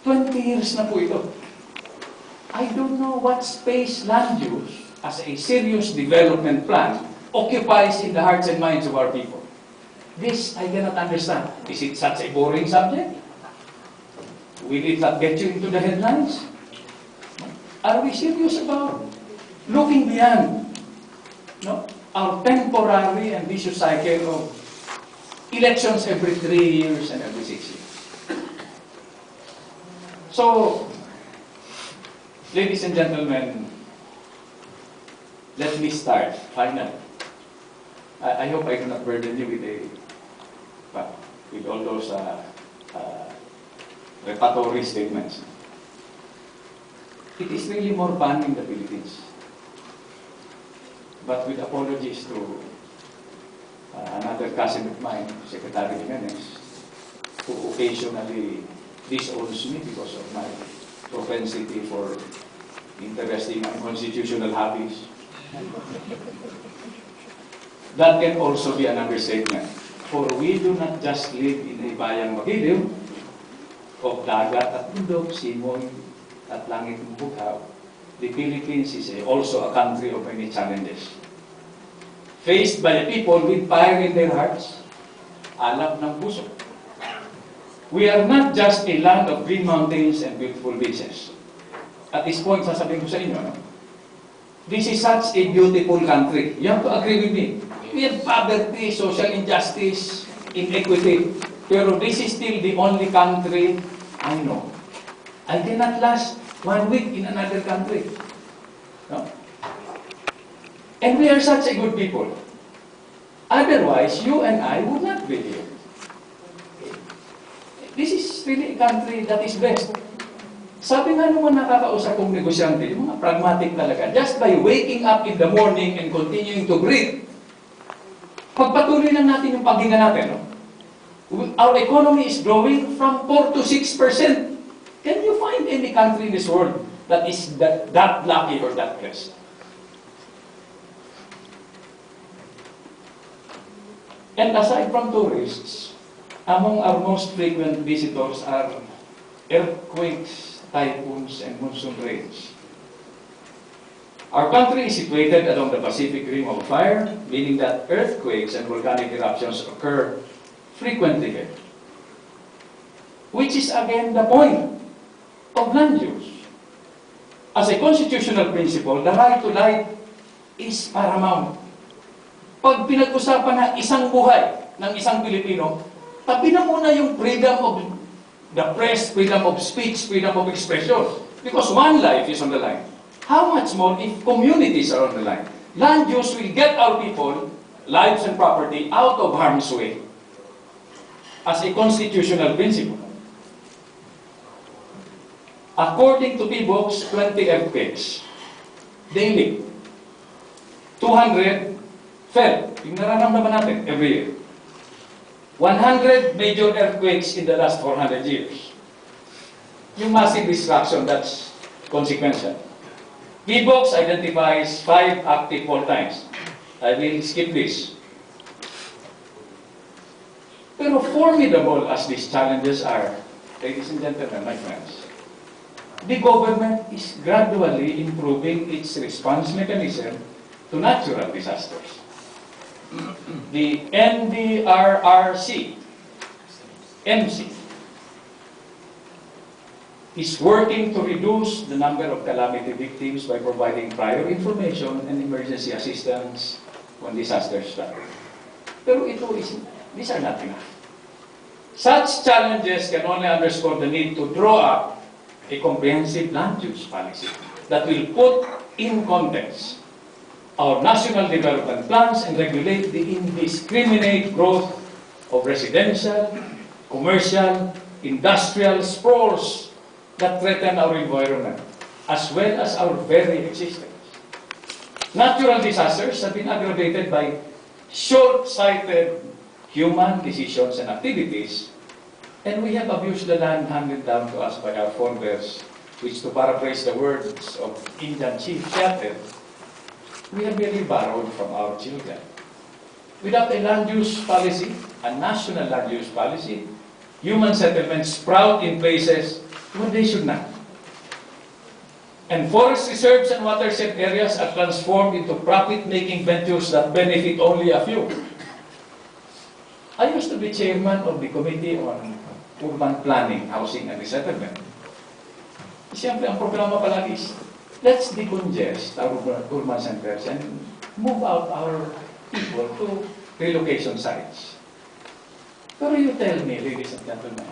20 years na po ito. I don't know what space land use as a serious development plan occupies in the hearts and minds of our people. This I cannot understand. Is it such a boring subject? Will it not get you into the headlines? Are we serious about looking beyond our temporary and vicious cycle of elections every 3 years and every 6 years? So, ladies and gentlemen, let me start, finally. I hope I do not burden you with all those repertory statements. It is really more fun in the Philippines. But with apologies to another cousin of mine, Secretary Jimenez, who occasionally disowns me because of my propensity for interesting unconstitutional hobbies. That can also be an understatement. For we do not just live in a bayang magiliw of dagat at bundok, simoy at langit ng bughaw. The Philippines is also a country of many challenges. Faced by a people with fire in their hearts, alab ng puso. We are not just a land of green mountains and beautiful beaches. At this point, sasabihin ko sa inyo, this is such a beautiful country. You have to agree with me. We have poverty, social injustice, inequity. Pero this is still the only country I know. I cannot last 1 week in another country. No? And we are such a good people. Otherwise, you and I would not be here. This is really a country that is blessed. Sabi nga naman nakakausap kong negosyante, yung mga pragmatic talaga, just by waking up in the morning and continuing to breathe, pagpatuloy lang natin yung paghinga natin. No? Our economy is growing from 4 to 6%. Can you find any country in this world that is that lucky or that blessed? And aside from tourists, among our most frequent visitors are earthquakes, typhoons, and monsoon rains. Our country is situated along the Pacific Ring of Fire, meaning that earthquakes and volcanic eruptions occur frequently here. Which is again the point of land use. As a constitutional principle, the right to life is paramount. Pag pinag-usapan na isang buhay ng isang Pilipino, tabi na muna yung freedom of the press, freedom of speech, freedom of expression. Because one life is on the line. How much more if communities are on the line? Land use will get our people, lives and property, out of harm's way. As a constitutional principle. According to PBOX, 20 earthquakes daily. 200 fell. Yung nararamdaman natin every year. 100 major earthquakes in the last 400 years. Yung massive destruction, that's consequential. PBOX identifies 5 active fault times. I will skip this. Pero formidable as these challenges are, ladies and gentlemen, my friends, the government is gradually improving its response mechanism to natural disasters. The NDRRC, MC, is working to reduce the number of calamity victims by providing prior information and emergency assistance when disasters strike. Pero these are not enough. Such challenges can only underscore the need to draw up a comprehensive land use policy that will put in context our national development plans and regulate the indiscriminate growth of residential, commercial, industrial sprawls that threaten our environment, as well as our very existence. Natural disasters have been aggravated by short-sighted human decisions and activities, and we have abused the land handed down to us by our forebears, which, to paraphrase the words of Indian Chief Shatter, we have merely borrowed from our children. Without a land use policy, a national land use policy, human settlements sprout in places when they should not. And forest reserves and watershed areas are transformed into profit-making ventures that benefit only a few. I used to be chairman of the Committee on Urban Planning, Housing and Resettlement. Siyempre, ang programa palagi is, let's decongest our urban centers and move out our people to relocation sites. Pero you tell me, ladies and gentlemen,